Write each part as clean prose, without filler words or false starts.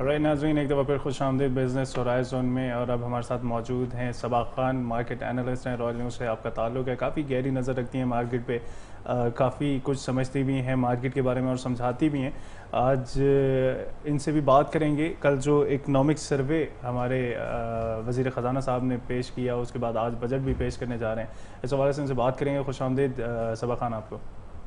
Right नाज़रीन, एक दफ़ा फिर खुश आमदीद बिज़नेस होराइज़न में। और अब हमारे साथ मौजूद हैं सबा खान, मार्केट एनालिस्ट हैं, रॉयल न्यूज़ से आपका ताल्लुक़ है। काफ़ी गहरी नज़र रखती हैं मार्केट पे, काफ़ी कुछ समझती भी हैं मार्केट के बारे में और समझाती भी हैं। आज इनसे भी बात करेंगे। कल जो इकनॉमिक सर्वे हमारे वज़ीर ख़जाना साहब ने पेश किया, उसके बाद आज बजट भी पेश करने जा रहे हैं। इस हवाले से इनसे बात करेंगे। खुश आमदीद सबा खान आपको।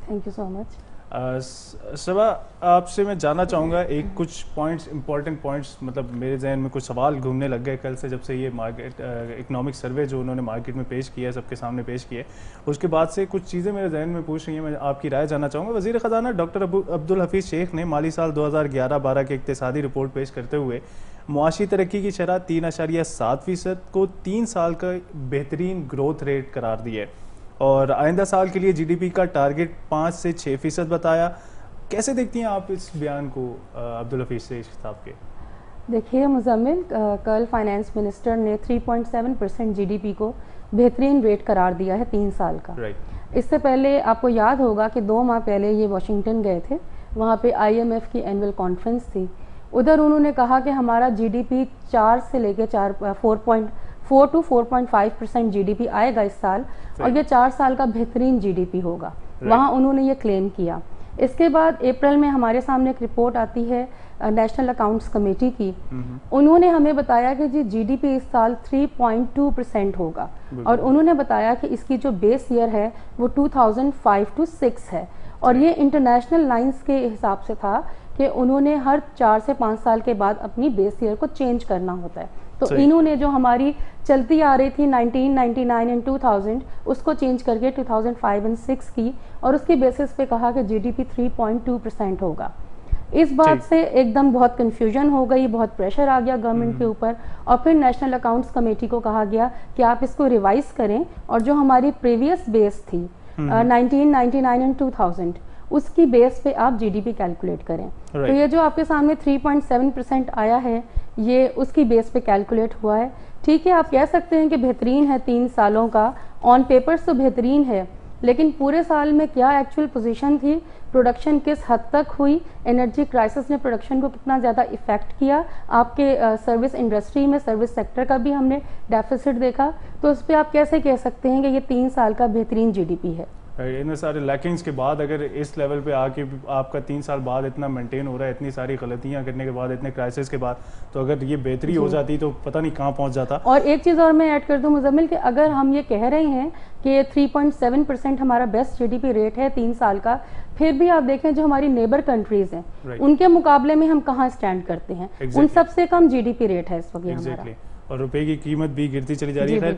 Thank you so much. Saba, आपसे मैं जानना चाहूँगा एक कुछ पॉइंट्स, इंपॉर्टेंट पॉइंट्स, मतलब मेरे जहन में कुछ सवाल घूमने लग गए कल से, जब से ये मार्केट इकनॉमिक सर्वे जो उन्होंने मार्केट में पेश किया है, सबके सामने पेश किया है, उसके बाद से कुछ चीज़ें मेरे जहन में पूछ रही हैं। मैं आपकी राय जानना चाहूँगा। वज़ीर ख़जाना डॉक्टर अब्दुल हफीज़ शेख ने माली साल 2011-12 की इक़्तिसादी रिपोर्ट पेश करते हुए मुआशी तरक्की की शरह 3.7% को 3 साल का बेहतरीन ग्रोथ रेट करार दिया है और आइंदा साल के लिए जीडीपी का टारगेट 5 से 6% बताया। कैसे देखती हैं आप इस बयान को अब्दुल हफीज़ शेख साहब के? देखिए मुज़म्मिल, कल फाइनेंस मिनिस्टर ने 3.7% जीडीपी को बेहतरीन रेट करार दिया है 3 साल का। इससे पहले आपको याद होगा कि 2 माह पहले ये वाशिंगटन गए थे, वहाँ पे आईएमएफ की एनुअल कॉन्फ्रेंस थी। उधर उन्होंने कहा कि हमारा जीडीपी 4 से लेकर 4 to 4.5% जीडीपी आएगा इस साल और ये 4 साल का बेहतरीन जीडीपी होगा। वहाँ उन्होंने ये क्लेम किया। इसके बाद अप्रैल में हमारे सामने एक रिपोर्ट आती है नेशनल अकाउंट्स कमेटी की। उन्होंने हमें बताया कि जी जीडीपी इस साल 3.2% होगा और उन्होंने बताया कि इसकी जो बेस ईयर है वो 2005 to 6 है और ये इंटरनेशनल लाइंस के हिसाब से था कि उन्होंने हर 4 से 5 साल के बाद अपनी बेस ईयर को चेंज करना होता है। तो इन्होंने जो हमारी चलती आ रही थी 1999 एंड 2000 उसको चेंज करके 2005 एंड 6 की और उसके बेसिस पे कहा कि जीडीपी 3.2% होगा। इस बात से एकदम बहुत कंफ्यूजन हो गई, बहुत प्रेशर आ गया गवर्नमेंट के ऊपर और फिर नेशनल अकाउंट्स कमेटी को कहा गया कि आप इसको रिवाइज करें और जो हमारी प्रीवियस बेस थी 1999 एंड 2000 उसकी बेस पे आप जीडीपी कैलकुलेट करें। तो ये जो आपके सामने 3.7% आया है ये उसकी बेस पे कैलकुलेट हुआ है। ठीक है, आप कह सकते हैं कि बेहतरीन है 3 सालों का, ऑन पेपर्स तो बेहतरीन है, लेकिन पूरे साल में क्या एक्चुअल पोजीशन थी, प्रोडक्शन किस हद तक हुई, एनर्जी क्राइसिस ने प्रोडक्शन को कितना ज़्यादा इफेक्ट किया, आपके सर्विस इंडस्ट्री में सर्विस सेक्टर का भी हमने डेफिसिट देखा। तो उस पर आप कैसे कह सकते हैं कि ये 3 साल का बेहतरीन जीडीपी है? इतने सारे लैकिंग्स के बाद अगर इस लेवल पे आके आपका 3 साल बाद इतना मेंटेन हो रहा है, इतनी सारी गलतियां करने के बाद, इतने क्राइसिस के बाद, तो अगर ये बेहतरी हो जाती तो पता नहीं कहां पहुंच जाता। और एक चीज़ और मैं ऐड कर दूं मुज़म्मिल कि अगर हम ये कह रहे हैं कि 3.7% हमारा बेस्ट जीडीपी रेट है 3 साल का, फिर भी आप देखें जो हमारी नेबर कंट्रीज हैं उनके मुकाबले में हम कहाँ स्टैंड करते हैं। उन सबसे कम जीडीपी रेट है इस वक्त हमारा और रुपए की कीमत भी गिरती चली जा रही है।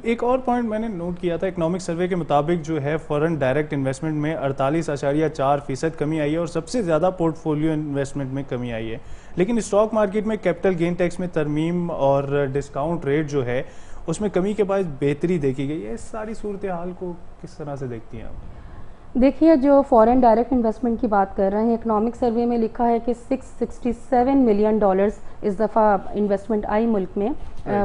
एक और पॉइंट मैंने नोट किया था, इकोनॉमिक सर्वे के मुताबिक जो है फॉरेन डायरेक्ट इन्वेस्टमेंट में 48.4% कमी आई है और सबसे ज़्यादा पोर्टफोलियो इन्वेस्टमेंट में कमी आई है। लेकिन स्टॉक मार्केट में कैपिटल गेन टैक्स में तरमीम और डिस्काउंट रेट जो है उसमें कमी के बाद बेहतरी देखी गई है। इस सारी सूरत हाल को किस तरह से देखती हैं आप? देखिए, जो फॉरेन डायरेक्ट इन्वेस्टमेंट की बात कर रहे हैं, इकोनॉमिक सर्वे में लिखा है कि $667 मिलियन इस दफ़ा इन्वेस्टमेंट आई मुल्क में,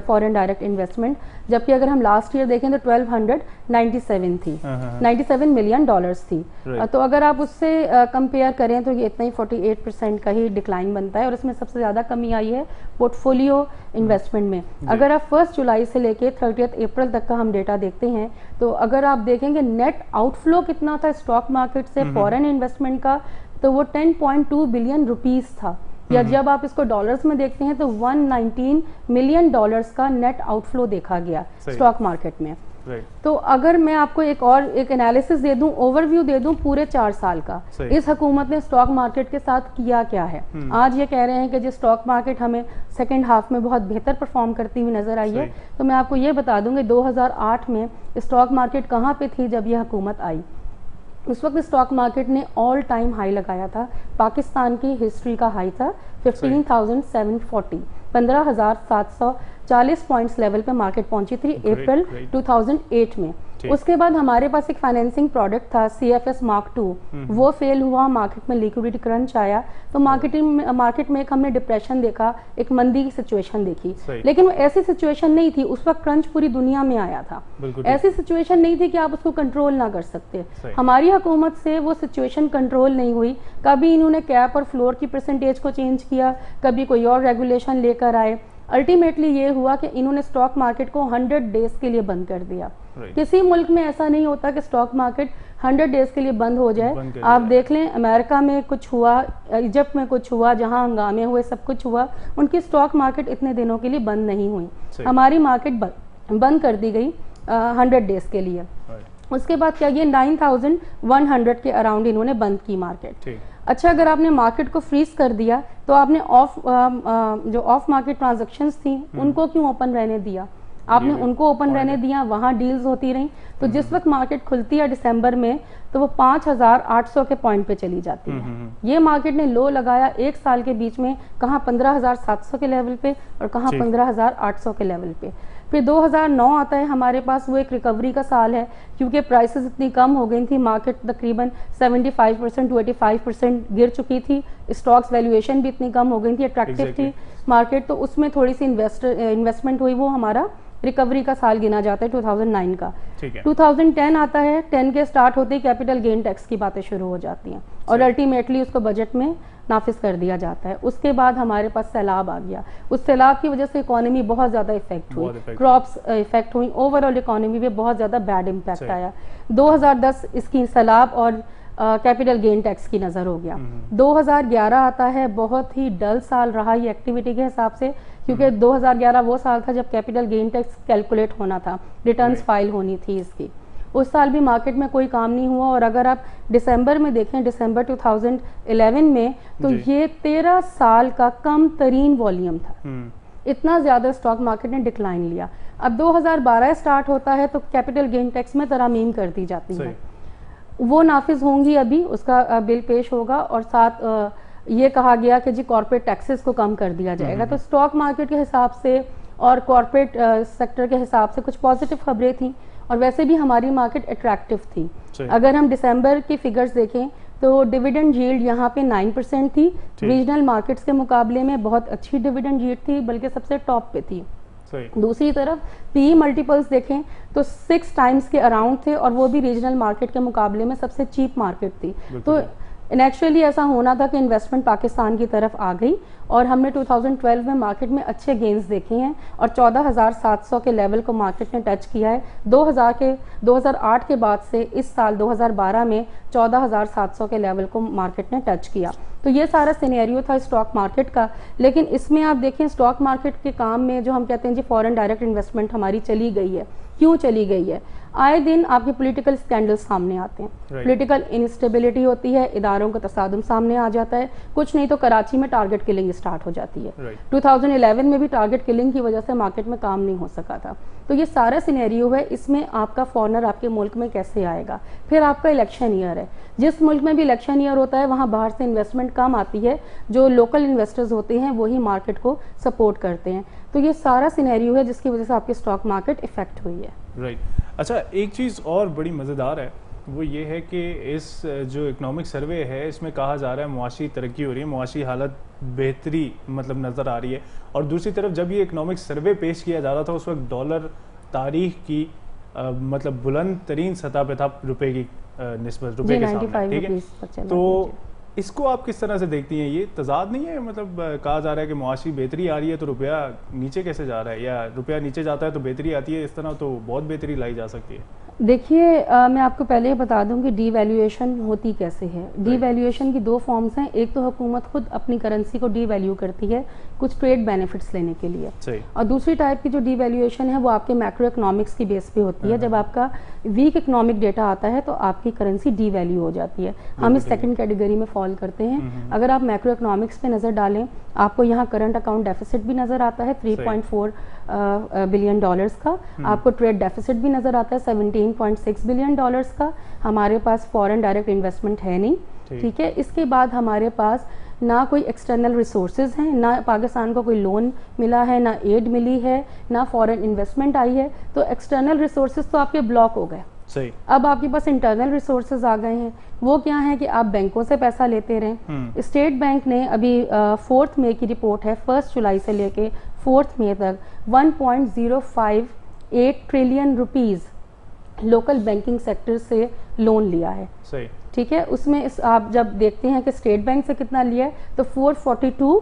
फॉरेन डायरेक्ट इन्वेस्टमेंट, जबकि अगर हम लास्ट ईयर देखें तो 1297 थी, 97 मिलियन डॉलर्स थी। तो अगर आप उससे कंपेयर करें तो ये इतना ही 48% का ही डिक्लाइन बनता है और इसमें सबसे ज़्यादा कमी आई है पोर्टफोलियो इन्वेस्टमेंट में। अगर आप 1 जुलाई से लेके 30 अप्रैल तक का हम डेटा देखते हैं तो अगर आप देखेंगे नेट आउटफ्लो कितना था स्टॉक मार्केट से फॉरेन इन्वेस्टमेंट का, तो वो 10.2 बिलियन रुपीस था, या जब आप इसको डॉलर्स में देखते हैं तो 119 मिलियन डॉलर्स का नेट आउटफ्लो देखा गया स्टॉक मार्केट में। तो अगर मैं आपको एक एनालिसिस दे दूं, ओवरव्यू दे दूं पूरे 4 साल का, इस हुकूमत ने स्टॉक मार्केट के साथ किया क्या है। आज ये कह रहे हैं कि जो स्टॉक मार्केट हमें सेकंड हाफ में बहुत बेहतर परफॉर्म करती हुई नजर आई है, तो मैं आपको ये बता दूंगी 2008 में स्टॉक मार्केट कहाँ पे थी जब यह हुकूमत आई। उस वक्त स्टॉक मार्केट ने ऑल टाइम हाई लगाया था, पाकिस्तान की हिस्ट्री का हाई था 15,740, 40 पॉइंट्स लेवल पे मार्केट पहुंची थी अप्रैल 2008 में। उसके बाद हमारे पास एक फाइनेंसिंग प्रोडक्ट था CFS Mark II, वो फेल हुआ, मार्केट में लिक्विडिटी क्रंच आया, तो मार्केट में एक हमने डिप्रेशन देखा, एक मंदी की सिचुएशन देखी। लेकिन वो ऐसी सिचुएशन नहीं थी, उस वक्त क्रंच पूरी दुनिया में आया था, ऐसी सिचुएशन नहीं थी कि आप उसको कंट्रोल ना कर सकते। हमारी हुकूमत से वो सिचुएशन कंट्रोल नहीं हुई, कभी इन्होंने कैप और फ्लोर की परसेंटेज को चेंज किया, कभी कोई और रेगुलेशन लेकर आए। अल्टीमेटली ये हुआ कि इन्होंने स्टॉक मार्केट को 100 डेज के लिए बंद कर दिया। किसी मुल्क में ऐसा नहीं होता कि स्टॉक मार्केट 100 डेज के लिए बंद हो जाए। आप देख लें, अमेरिका में कुछ हुआ, इजिप्ट में कुछ हुआ, जहां हंगामे हुए, सब कुछ हुआ, उनकी स्टॉक मार्केट इतने दिनों के लिए बंद नहीं हुई। हमारी मार्केट बंद कर दी गई 100 डेज के लिए। उसके बाद क्या, ये 9100 के अराउंड इन्होंने बंद की मार्केट। अच्छा, अगर आपने मार्केट को फ्रीज कर दिया तो आपने जो ऑफ मार्केट ट्रांजैक्शंस थी उनको क्यों ओपन रहने दिया? आपने उनको ओपन रहने दिया, वहां डील्स होती रहीं, तो जिस वक्त मार्केट खुलती है दिसंबर में तो वो 5800 के पॉइंट पे चली जाती है। ये मार्केट ने लो लगाया एक साल के बीच में, कहाँ 15700 के लेवल पे और कहाँ 15800 के लेवल पे। फिर 2009 आता है हमारे पास, वो एक रिकवरी का साल है, क्योंकि प्राइसेस इतनी कम हो गई थी, मार्केट तकरीबन 75% to 85% गिर चुकी थी, स्टॉक्स वैल्यूएशन भी इतनी कम हो गई थी, अट्रैक्टिव थी मार्केट, तो उसमें थोड़ी सी इन्वेस्टमेंट हुई, वो हमारा रिकवरी का साल गिना जाता है 2009 का। 2010 आता है, 10 के स्टार्ट होते ही कैपिटल गेन टैक्स की बातें शुरू हो जाती हैं और अल्टीमेटली उसको बजट में नाफिज कर दिया जाता है। उसके बाद हमारे पास सैलाब आ गया, उस सैलाब की वजह से इकोनॉमी बहुत ज़्यादा इफेक्ट हुई, क्रॉप्स इफेक्ट हुई, ओवरऑल इकोनॉमी पे बहुत ज़्यादा बैड इम्पैक्ट आया। 2010 इसकी सैलाब और कैपिटल गेन टैक्स की नज़र हो गया। 2011 आता है, बहुत ही डल साल रहा ये एक्टिविटी के हिसाब से, क्योंकि 2011 वो साल था जब कैपिटल गेन टैक्स कैलकुलेट होना था, रिटर्न्स फाइल होनी थी इसकी। उस साल भी मार्केट में कोई काम नहीं हुआ, और अगर आप दिसंबर में देखें, दिसंबर 2011 में, तो ये 13 साल का कम तरीन वॉल्यूम था, इतना ज़्यादा स्टॉक मार्केट ने डिक्लाइन लिया। अब 2012 स्टार्ट होता है तो कैपिटल गेन टैक्स में तरामीम कर दी जाती है, वो नाफिज होंगी, अभी उसका बिल पेश होगा, और साथ ये कहा गया कि जी कॉर्पोरेट टैक्सेस को कम कर दिया जाएगा। तो स्टॉक मार्केट के हिसाब से और कॉर्पोरेट सेक्टर के हिसाब से कुछ पॉजिटिव खबरें थी, और वैसे भी हमारी मार्केट अट्रैक्टिव थी। अगर हम दिसंबर की फिगर्स देखें तो डिविडेंड यील्ड यहाँ पे 9% थी, रीजनल मार्केट्स के मुकाबले में बहुत अच्छी डिविडेंड यील्ड थी, बल्कि सबसे टॉप पे थी। दूसरी तरफ पी मल्टीपल्स देखें तो 6 टाइम्स के अराउंड थे, और वो भी रीजनल मार्केट के मुकाबले में सबसे चीप मार्केट थी। तो नेचुरली ऐसा होना था कि इन्वेस्टमेंट पाकिस्तान की तरफ आ गई, और हमने 2012 में मार्केट में अच्छे गेंस देखे हैं, और 14,700 के लेवल को मार्केट ने टच किया है। 2008 के बाद से इस साल 2012 में 14,700 के लेवल को मार्केट ने टच किया। तो ये सारा सिनेरियो था स्टॉक मार्केट का। लेकिन इसमें आप देखें, स्टॉक मार्केट के काम में जो हम कहते हैं जी फॉरेन डायरेक्ट इन्वेस्टमेंट हमारी चली गई है, क्यों चली गई है? आए दिन आपके पॉलिटिकल स्कैंडल सामने आते हैं, पॉलिटिकल इंस्टेबिलिटी होती है, इदारों का तसादुम सामने आ जाता है, कुछ नहीं तो कराची में टारगेट किलिंग स्टार्ट हो जाती है। 2011 में भी टारगेट किलिंग की वजह से मार्केट में काम नहीं हो सका था। तो ये सारा सिनेरियो है, इसमें आपका फॉरेनर आपके मुल्क में कैसे आएगा? फिर आपका इलेक्शन ईयर है, जिस मुल्क में भी इलेक्शन ईयर होता है वहाँ बाहर से इन्वेस्टमेंट कम आती है, जो लोकल इन्वेस्टर्स होते हैं वही मार्केट को सपोर्ट करते हैं। तो ये सारा सिनेरियो है जिसकी वजह से आपकी स्टॉक मार्केट इफेक्ट हुई है। राइट। अच्छा, एक चीज़ और बड़ी मज़ेदार है, वो ये है कि इस जो इकनॉमिक सर्वे है इसमें कहा जा रहा है मुआशी तरक्की हो रही है, मुआशी हालत बेहतरी मतलब नज़र आ रही है। और दूसरी तरफ जब ये इकनॉमिक सर्वे पेश किया जा रहा था उस वक्त डॉलर तारीख की मतलब बुलंद तरीन सतह पे था रुपए की निस्बत, रुपए के सामने, ठीक है? तो इसको आप किस तरह से देखती हैं? ये तजाद नहीं है? मतलब कहा जा रहा है कि मुआशी बेहतरी आ रही है तो रुपया नीचे कैसे जा रहा है, या रुपया नीचे जाता है तो बेहतरी आती है? इस तरह तो बहुत बेहतरी लाई जा सकती है। देखिए, मैं आपको पहले ही बता दूं कि डीवैल्यूएशन होती कैसे है। डीवैल्यूएशन की 2 फॉर्म्स हैं। एक तो हुकूमत खुद अपनी करेंसी को डीवैल्यू करती है कुछ ट्रेड बेनिफिट्स लेने के लिए, और दूसरी टाइप की जो डीवैल्यूएशन है वो आपके मैक्रो इकोनॉमिक्स की बेस पे होती है। जब आपका वीक इकोनॉमिक डेटा आता है तो आपकी करेंसी डीवैल्यू हो जाती है। हम इस सेकंड कैटेगरी में फॉल करते हैं। अगर आप मैक्रो इकोनॉमिक्स पे नज़र डालें, आपको यहाँ करंट अकाउंट डेफिसिट भी नज़र आता है 3.4 बिलियन डॉलर्स का, आपको ट्रेड डेफिसिट भी नज़र आता है 17.6 बिलियन डॉलर्स का। हमारे पास फॉरेन डायरेक्ट इन्वेस्टमेंट है नहीं, ठीक है? इसके बाद हमारे पास ना कोई एक्सटर्नल रिसोर्सेज हैं, ना पाकिस्तान को कोई लोन मिला है, ना एड मिली है, ना फॉरेन इन्वेस्टमेंट आई है, तो एक्सटर्नल रिसोर्सेज तो आपके ब्लॉक हो गए। सही। अब आपके पास इंटरनल रिसोर्सेज आ गए हैं। वो क्या है कि आप बैंकों से पैसा लेते रहें। स्टेट बैंक ने अभी 4 मई की रिपोर्ट है, 1 जुलाई से लेके 4 मई तक 1.058 trillion rupees local banking sector से लोन लिया है। सही। ठीक है, उसमें आप जब देखते हैं कि स्टेट बैंक से कितना लिया है, तो 442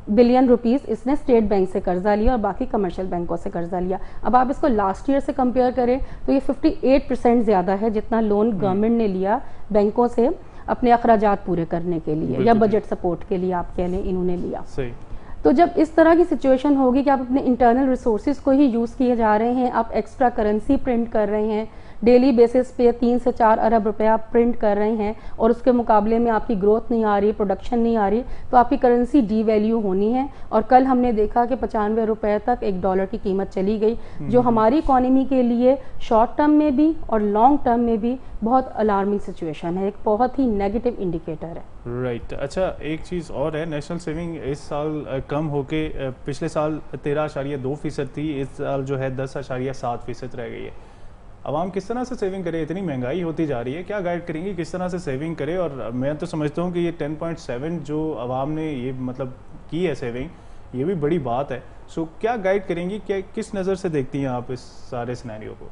बिलियन रुपीस इसने स्टेट बैंक से कर्जा लिया और बाकी कमर्शियल बैंकों से कर्जा लिया। अब आप इसको लास्ट ईयर से कंपेयर करें तो ये 58% ज़्यादा है जितना लोन गवर्नमेंट ने लिया बैंकों से अपने अखराजात पूरे करने के लिए या बजट सपोर्ट के लिए, आप कह लें, इन्होंने लिया। सही। तो जब इस तरह की सिचुएशन होगी कि आप अपने इंटरनल रिसोर्सेज को ही यूज़ किए जा रहे हैं, आप एक्स्ट्रा करेंसी प्रिंट कर रहे हैं, डेली बेसिस पे 3 से 4 अरब रुपए आप प्रिंट कर रहे हैं और उसके मुकाबले में आपकी ग्रोथ नहीं आ रही, प्रोडक्शन नहीं आ रही, तो आपकी करेंसी डी वैल्यू होनी है। और कल हमने देखा कि 95 रुपए तक $1 की कीमत चली गई, जो हमारी इकोनॉमी के लिए शॉर्ट टर्म में भी और लॉन्ग टर्म में भी बहुत अलार्मिंग सिचुएशन है, एक बहुत ही नेगेटिव इंडिकेटर है। राइट। अच्छा, एक चीज़ और है, नेशनल सेविंग इस साल कम होके पिछले साल 13.2% थी, इस साल जो है 10.7% रह गई है। आवाम किस तरह से सेविंग करे? इतनी महंगाई होती जा रही है, क्या गाइड करेंगी किस तरह से सेविंग करे? और मैं तो समझता हूँ कि ये 10.7 जो आवाम ने ये मतलब की है सेविंग, ये भी बड़ी बात है। सो क्या गाइड करेंगी, क्या किस नज़र से देखती हैं आप इस सारे सिनेरियो को?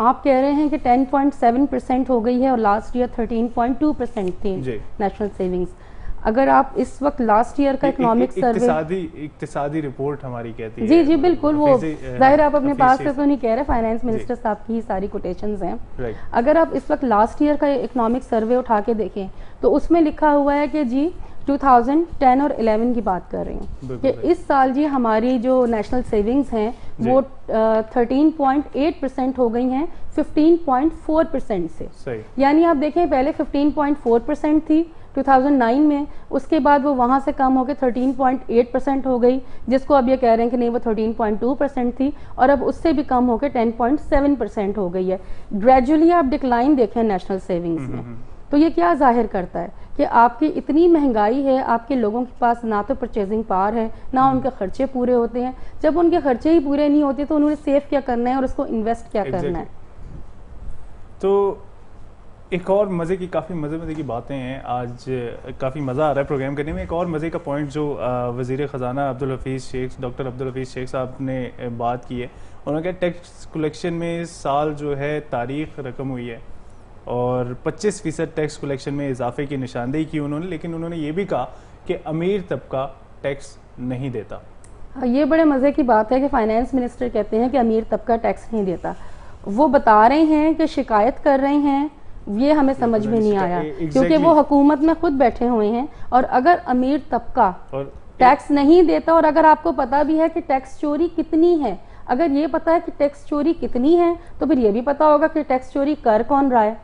आप कह रहे हैं कि 10.7% हो गई है और लास्ट ईयर 13.2% थी नेशनल सेविंग्स। अगर आप इस वक्त लास्ट ईयर का इकोनॉमिक सर्वे, इक्तिसादी रिपोर्ट हमारी कहती है। जी जी बिल्कुल, वो जाहिर आप अपने पास से तो नहीं कह रहे, फाइनेंस मिनिस्टर साहब की ही सारी कोटेशंस हैं। अगर आप इस वक्त लास्ट ईयर का इकोनॉमिक सर्वे उठा के देखें तो उसमें लिखा हुआ है कि जी 2010 और 11 की बात कर रही हूँ कि इस साल जी हमारी जो नेशनल सेविंग्स हैं वो 13.8% हो गई हैं 15.4% से। यानी आप देखें पहले 15.4% थी 2009 में, उसके बाद वो वहाँ से कम होकर 13.8% हो गई, जिसको अब ये कह रहे हैं कि नहीं वो 13.2% थी, और अब उससे भी कम होकर 10.7% हो गई है। ग्रेजुअली आप डिक्लाइन देखें नेशनल सेविंग्स में, तो ये क्या जाहिर करता है कि आपकी इतनी महंगाई है, आपके लोगों के पास ना तो परचेजिंग पावर है, ना उनके खर्चे पूरे होते हैं। जब उनके खर्चे ही पूरे नहीं होते तो उन्होंने सेव क्या करना है और उसको इन्वेस्ट क्या करना है। तो एक और मज़े की, काफ़ी मज़े की बातें हैं आज, काफ़ी मज़ा आ रहा है प्रोग्राम करने में। एक और मज़े का पॉइंट जो वज़ीर ख़जाना डॉक्टर अब्दुल हफीज़ शेख साहब ने बात की है, उन्होंने कहा टैक्स कलेक्शन में इस साल जो है तारीख रकम हुई है और 25% टैक्स कलेक्शन में इजाफे की निशानदेही की उन्होंने, लेकिन उन्होंने ये भी कहा कि अमीर तबका टैक्स नहीं देता। ये बड़े मज़े की बात है कि फाइनेंस मिनिस्टर कहते हैं कि अमीर तबका टैक्स नहीं देता। वो बता रहे हैं कि शिकायत कर रहे हैं, ये हमें समझ में नहीं आया क्योंकि वो हुकूमत में खुद बैठे हुए हैं। और अगर अमीर तबका टैक्स नहीं देता, और अगर आपको पता भी है कि टैक्स चोरी कितनी है, अगर ये पता है कि टैक्स चोरी कितनी है तो फिर ये भी पता होगा कि टैक्स चोरी कर कौन रहा है।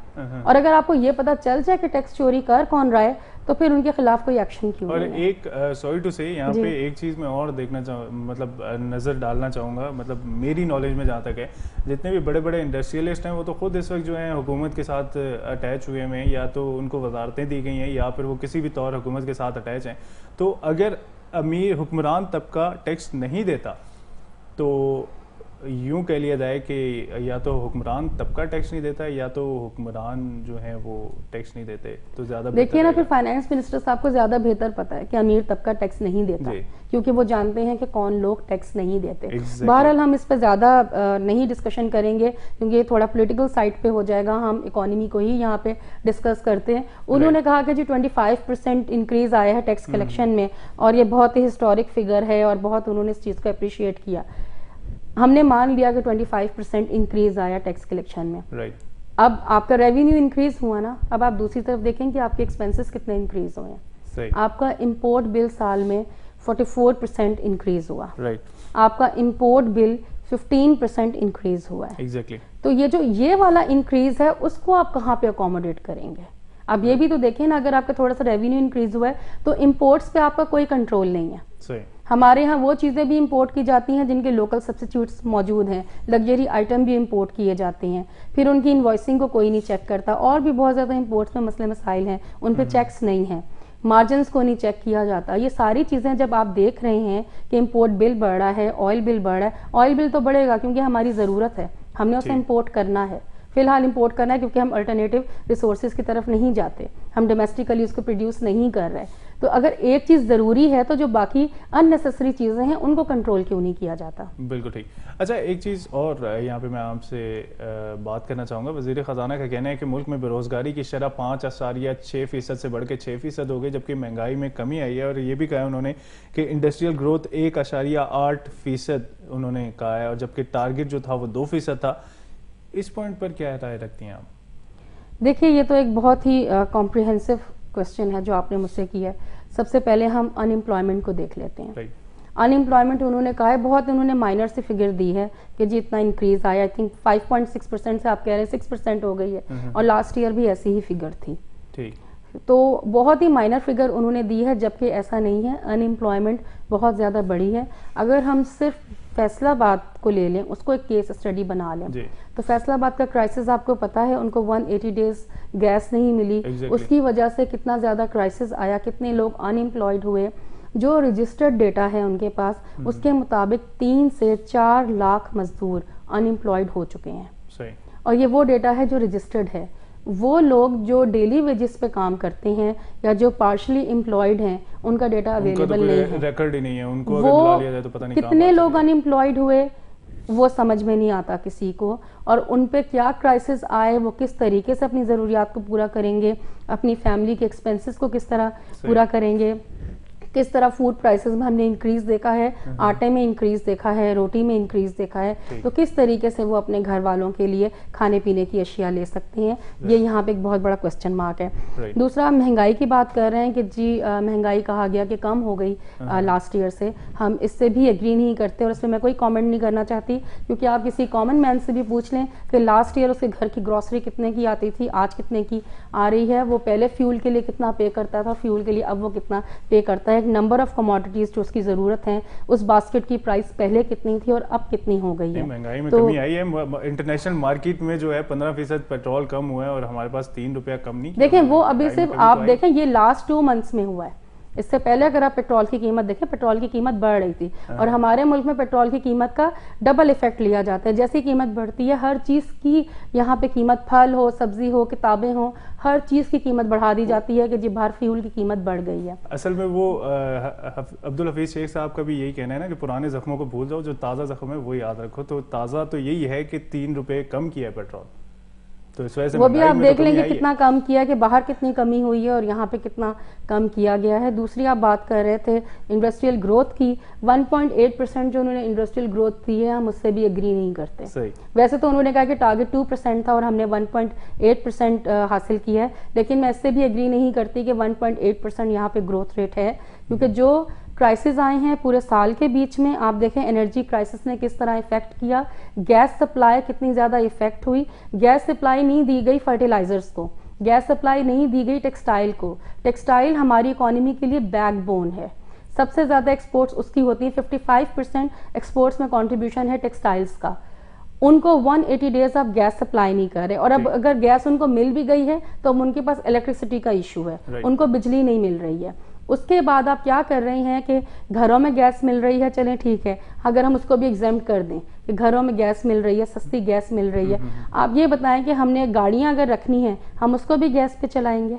और अगर आपको ये पता चल जाए कि टैक्स चोरी कर कौन रहा है तो फिर उनके खिलाफ कोई एक्शन क्यों? और एक सॉरी टू से यहाँ पे एक चीज़ मैं और देखना मतलब नज़र डालना चाहूँगा, मतलब मेरी नॉलेज में जहाँ तक है, जितने भी बड़े बड़े इंडस्ट्रियलिस्ट हैं वो तो खुद इस वक्त जो है हुकूमत के साथ अटैच हुए हैं, या तो उनको वजारतें दी गई हैं या फिर वो किसी भी तौर हुकूमत के साथ अटैच हैं। तो अगर अमीर हुक्मरान तबका टैक्स नहीं देता तो यूं कह लिया जाए कि या तो हुक्मरान तबका टैक्स नहीं देता या तो हुक्मरान जो है वो टैक्स नहीं देते, तो ज्यादा देखिए ना, फिर फाइनेंस मिनिस्टर साहब को ज्यादा बेहतर पता है कि अमीर तबका टैक्स नहीं देता, क्योंकि वो जानते हैं कि कौन लोग टैक्स नहीं देते। बहरहाल हम इस पर ज्यादा नहीं डिस्कशन करेंगे क्योंकि ये थोड़ा पॉलिटिकल साइड पे हो जाएगा, हम इकोनॉमी को ही यहाँ पे डिस्कस करते हैं। उन्होंने कहा कि जी 25% इंक्रीज आया है टैक्स कलेक्शन में, और ये बहुत ही हिस्टोरिक फिगर है और बहुत उन्होंने इस चीज को अप्रिशिएट किया। हमने मान लिया कि 25% इंक्रीज आया टैक्स कलेक्शन में। अब आपका रेवेन्यू इंक्रीज हुआ ना, अब आप दूसरी तरफ देखें कि आपके एक्सपेंसेस कितने इंक्रीज हुए हैं। आपका इंपोर्ट बिल साल में 44% इंक्रीज हुआ, आपका इंपोर्ट बिल 15% इंक्रीज हुआ है। तो ये वाला इंक्रीज है उसको आप कहाँ पे अकोमोडेट करेंगे? अब ये भी तो देखें ना, अगर आपका थोड़ा सा रेवेन्यू इंक्रीज हुआ है तो इंपोर्ट्स पे आपका कोई कंट्रोल नहीं है। हमारे यहाँ वो चीज़ें भी इंपोर्ट की जाती हैं जिनके लोकल सब्स्टिट्यूट्स मौजूद हैं, लग्जरी आइटम भी इंपोर्ट किए जाते हैं, फिर उनकी इन्वॉइसिंग को कोई नहीं चेक करता, और भी बहुत ज़्यादा इंपोर्ट्स में मसले मसाइल हैं, उन पे चेक्स नहीं हैं। मार्जिन्स को नहीं चेक किया जाता। ये सारी चीज़ें जब आप देख रहे हैं कि इम्पोर्ट बिल बढ़ रहा है, ऑयल बिल बढ़ रहा है, ऑयल बिल तो बढ़ेगा क्योंकि हमारी ज़रूरत है, हमने उसे इम्पोर्ट करना है, फिलहाल इंपोर्ट करना है क्योंकि हम अल्टरनेटिव रिसोर्सेज की तरफ नहीं जाते, हम डोमेस्टिकली उसको प्रोड्यूस नहीं कर रहे। तो अगर एक चीज़ ज़रूरी है तो जो बाकी अननेसेसरी चीज़ें हैं उनको कंट्रोल क्यों नहीं किया जाता। बिल्कुल ठीक। अच्छा, एक चीज़ और यहाँ पे मैं आपसे बात करना चाहूँगा। वज़ीर ख़जाना का कहना है कि मुल्क में बेरोज़गारी की शरह 5.6% से बढ़ के 6% हो गई, जबकि महंगाई में कमी आई है। और ये भी कहा उन्होंने कि इंडस्ट्रियल ग्रोथ 1.8% उन्होंने कहा है, और जबकि टारगेट जो था वो 2% था। इस पॉइंट पर क्या राय रखती हैं आप? देखिए, ये तो एक बहुत ही कॉम्प्रिहेंसिव क्वेश्चन है जो आपने मुझसे किया है। सबसे पहले हम अनएम्प्लॉयमेंट को देख लेते हैं। अनएम्प्लॉयमेंट उन्होंने कहा है, बहुत उन्होंने माइनर सी फिगर दी है कि जी इतना इंक्रीज आया, आई थिंक 5.6% से आप कह रहे हैं 6% हो गई है, और लास्ट ईयर भी ऐसी ही फिगर थी। ठीक, तो बहुत ही माइनर फिगर उन्होंने दी है, जबकि ऐसा नहीं है, अनएम्प्लॉयमेंट बहुत ज़्यादा बढ़ी है। अगर हम सिर्फ फैसलाबाद को ले लें, उसको एक केस स्टडी बना लें, तो फैसलाबाद का क्राइसिस आपको पता है, उनको 180 डेज गैस नहीं मिली, उसकी वजह से कितना ज़्यादा क्राइसिस आया, कितने लोग अनएम्प्लॉयड हुए। जो रजिस्टर्ड डेटा है उनके पास, उसके मुताबिक 3 से 4 लाख मजदूर अनएम्प्लॉयड हो चुके हैं। सही। और ये वो डेटा है जो रजिस्टर्ड है। वो लोग जो डेली वेजेस पे काम करते हैं या जो पार्शली एम्प्लॉयड हैं, उनका डेटा अवेलेबल नहीं है, रिकॉर्ड ही नहीं है उनको। वो अगर बुला लिया जाए तो पता नहीं कितने लोग अनएम्प्लॉयड हुए वो समझ में नहीं आता किसी को, और उन पे क्या क्राइसिस आए, वो किस तरीके से अपनी ज़रूरियात को पूरा करेंगे, अपनी फैमिली के एक्सपेंसेस को किस तरह पूरा करेंगे, किस तरह फूड प्राइसेस में हमने इंक्रीज देखा है, आटे में इंक्रीज देखा है, रोटी में इंक्रीज देखा है, तो किस तरीके से वो अपने घर वालों के लिए खाने पीने की अशिया ले सकते हैं, ये यहाँ पे एक बहुत बड़ा क्वेश्चन मार्क है। दूसरा, महंगाई की बात कर रहे हैं कि जी महंगाई कहा गया कि कम हो गई लास्ट ईयर से, हम इससे भी एग्री नहीं करते और इसमें मैं कोई कॉमेंट नहीं करना चाहती, क्योंकि आप किसी कॉमन मैन से भी पूछ लें कि लास्ट ईयर उसके घर की ग्रॉसरी कितने की आती थी, आज कितने की आ रही है, वो पहले फ्यूल के लिए कितना पे करता था, फ्यूल के लिए अब वो कितना पे करता है, नंबर ऑफ कमोडिटीज जो उसकी जरूरत है, उस बास्केट की प्राइस पहले कितनी थी और अब कितनी हो गई है। महंगाई में कमी आई है। इंटरनेशनल मार्केट में जो है 15% पेट्रोल कम हुआ है और हमारे पास 3 रुपया कम नहीं। देखें, वो अभी सिर्फ आप देखें, ये लास्ट 2 मंथ्स में हुआ है। इससे पहले अगर आप पेट्रोल की कीमत देखें, पेट्रोल की कीमत बढ़ रही थी, और हमारे मुल्क में पेट्रोल की कीमत का डबल इफेक्ट लिया जाता है। जैसी कीमत बढ़ती है, हर चीज़ की यहाँ पे कीमत, फल हो, सब्जी हो, किताबें हो, हर चीज़ की कीमत बढ़ा दी जाती है कि जी बाहर फ्यूल की कीमत बढ़ गई है। असल में वो अब्दुल हफीज शेख साहब का भी यही कहना है ना कि पुराने जख्मों को भूल जाओ, जो ताज़ा जख्म है वो याद रखो। तो ताज़ा तो यही है कि 3 रुपये कम किया है पेट्रोल, तो इस वजह से वो भी आप देख लेंगे कितना कम किया, कि बाहर कितनी कमी हुई है और यहाँ पे कितना कम किया गया है। दूसरी, आप बात कर रहे थे इंडस्ट्रियल ग्रोथ की, 1.8% जो उन्होंने इंडस्ट्रियल ग्रोथ दी है, हम उससे भी एग्री नहीं करते। सही। वैसे तो उन्होंने कहा कि टारगेट 2% था और हमने 1.8% हासिल किया है, लेकिन मैं इससे भी एग्री नहीं करती कि 1.8% यहाँ पे ग्रोथ रेट है, क्योंकि जो क्राइसिस आए हैं पूरे साल के बीच में, आप देखें एनर्जी क्राइसिस ने किस तरह इफेक्ट किया, गैस सप्लाई कितनी ज़्यादा इफेक्ट हुई, गैस सप्लाई नहीं दी गई फर्टिलाइजर्स को, गैस सप्लाई नहीं दी गई टेक्सटाइल को। टेक्सटाइल हमारी इकोनॉमी के लिए बैकबोन है, सबसे ज़्यादा एक्सपोर्ट्स उसकी होती है, 55% एक्सपोर्ट्स में कंट्रीब्यूशन है टेक्सटाइल्स का। उनको 180 डेज आप गैस सप्लाई नहीं कर रहे, और अब अगर गैस उनको मिल भी गई है तो अब उनके पास इलेक्ट्रिसिटी का इशू है, उनको बिजली नहीं मिल रही है। उसके बाद आप क्या कर रहे हैं कि घरों में गैस मिल रही है, चलें ठीक है, अगर हम उसको भी एग्जाम्प्ट कर दें कि घरों में गैस मिल रही है, सस्ती गैस मिल रही है, आप ये बताएं कि हमने गाड़ियां अगर रखनी है, हम उसको भी गैस पे चलाएंगे?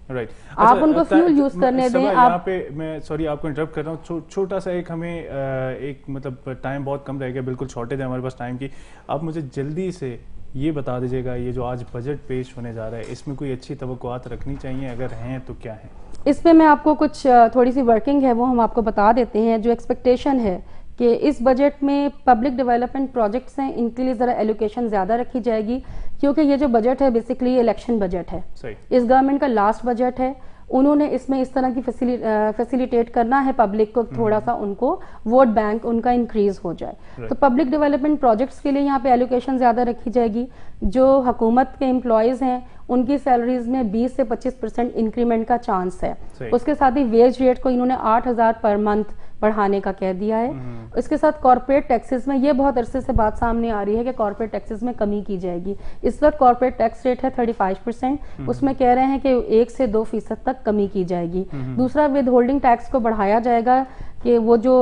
राइट। आप उनको फ्यूल यूज करने दें। यहाँ पे मैं सॉरी आपको इंटरप्ट कर रहा हूँ, छोटा सा एक हमें एक मतलब टाइम बहुत कम रह गया, बिल्कुल शॉर्टेज है हमारे पास टाइम की। आप मुझे जल्दी से ये बता दीजिएगा, ये जो आज बजट पेश होने जा रहा है, इसमें कोई अच्छी तवक्कुआत रखनी चाहिए, अगर हैं तो क्या है? इसमें मैं आपको कुछ थोड़ी सी वर्किंग है वो हम आपको बता देते हैं। जो एक्सपेक्टेशन है कि इस बजट में पब्लिक डेवलपमेंट प्रोजेक्ट्स हैं, इनके लिए ज़रा एलोकेशन ज़्यादा रखी जाएगी, क्योंकि ये जो बजट है बेसिकली इलेक्शन बजट है। इस गवर्नमेंट का लास्ट बजट है, उन्होंने इसमें इस तरह की फैसिलिटेट करना है पब्लिक को, थोड़ा सा उनको वोट बैंक उनका इंक्रीज हो जाए। तो पब्लिक डेवलपमेंट प्रोजेक्ट्स के लिए यहाँ पे एलोकेशन ज़्यादा रखी जाएगी। जो हुकूमत के एम्प्लॉयज़ हैं उनकी सैलरीज में 20 से 25% इंक्रीमेंट का चांस है। सही। उसके साथ ही वेज रेट को इन्होंने 8,000 पर मंथ बढ़ाने का कह दिया है। इसके साथ कॉर्पोरेट टैक्सेस में ये बहुत अरसे से बात सामने आ रही है कि कॉर्पोरेट टैक्सेस में कमी की जाएगी। इस वक्त कॉर्पोरेट टैक्स रेट है 35%, उसमें कह रहे हैं कि 1 से 2% तक कमी की जाएगी। दूसरा, विद होल्डिंग टैक्स को बढ़ाया जाएगा कि वो जो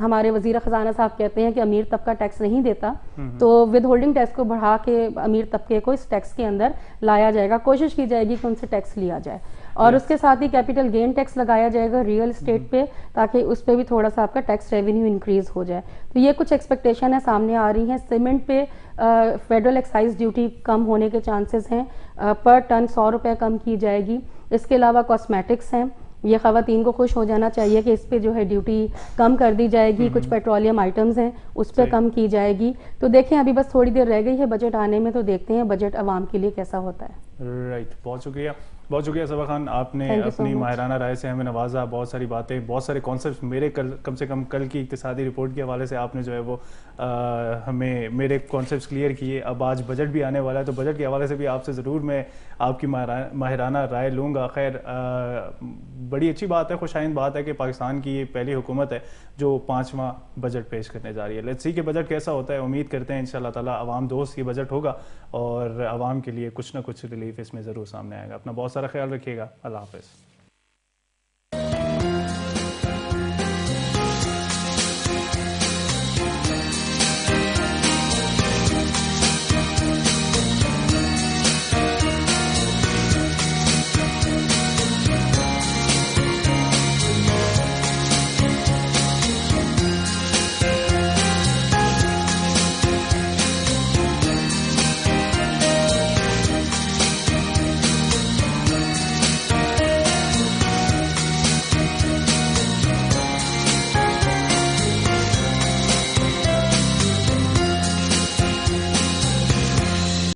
हमारे वजीर खजाना साहब कहते हैं कि अमीर तबका टैक्स नहीं देता, तो विद होल्डिंग टैक्स को बढ़ा के अमीर तबके को इस टैक्स के अंदर लाया जाएगा, कोशिश की जाएगी कि उनसे टैक्स लिया जाए। और उसके साथ ही कैपिटल गेन टैक्स लगाया जाएगा रियल एस्टेट पे, ताकि उस पर भी थोड़ा सा आपका टैक्स रेवेन्यू इंक्रीज हो जाए। तो ये कुछ एक्सपेक्टेशन है सामने आ रही हैं। सीमेंट पे फेडरल एक्साइज ड्यूटी कम होने के चांसेस हैं, पर टन 100 रुपये कम की जाएगी। इसके अलावा कॉस्मेटिक्स हैं, ये ख़वातीन को खुश हो जाना चाहिए कि इस पे जो है ड्यूटी कम कर दी जाएगी। कुछ पेट्रोलियम आइटम्स हैं उस पर कम की जाएगी। तो देखें, अभी बस थोड़ी देर रह गई है बजट आने में, तो देखते हैं बजट आवाम के लिए कैसा होता है। राइट, बहुत शुक्रिया, बहुत शुक्रिया सबा खान, आपने अपनी माहिराना राय से हमें नवाजा। बहुत सारी बातें, बहुत सारे कॉन्सेप्ट्स मेरे कम से कम कल की इक्तिसादी रिपोर्ट के हवाले से आपने जो है वो हमें मेरे कॉन्सेप्ट्स क्लियर किए। अब आज बजट भी आने वाला है, तो बजट के हवाले से भी आपसे ज़रूर मैं आपकी माहिराना राय लूँगा। खैर, बड़ी अच्छी बात है, खुशाइंद बात है कि पाकिस्तान की ये पहली हुकूमत है जो 5वां बजट पेश करने जा रही है। लेट्स सी कि बजट कैसा होता है। उम्मीद करते हैं इंशाल्लाह ताला आवाम दोस्त ये बजट होगा और आवाम के लिए कुछ ना कुछ रिलीफ इसमें ज़रूर सामने आएगा। अपना बहुत सारा ख्याल रखिएगा। अल्लाह हाफ़िज़।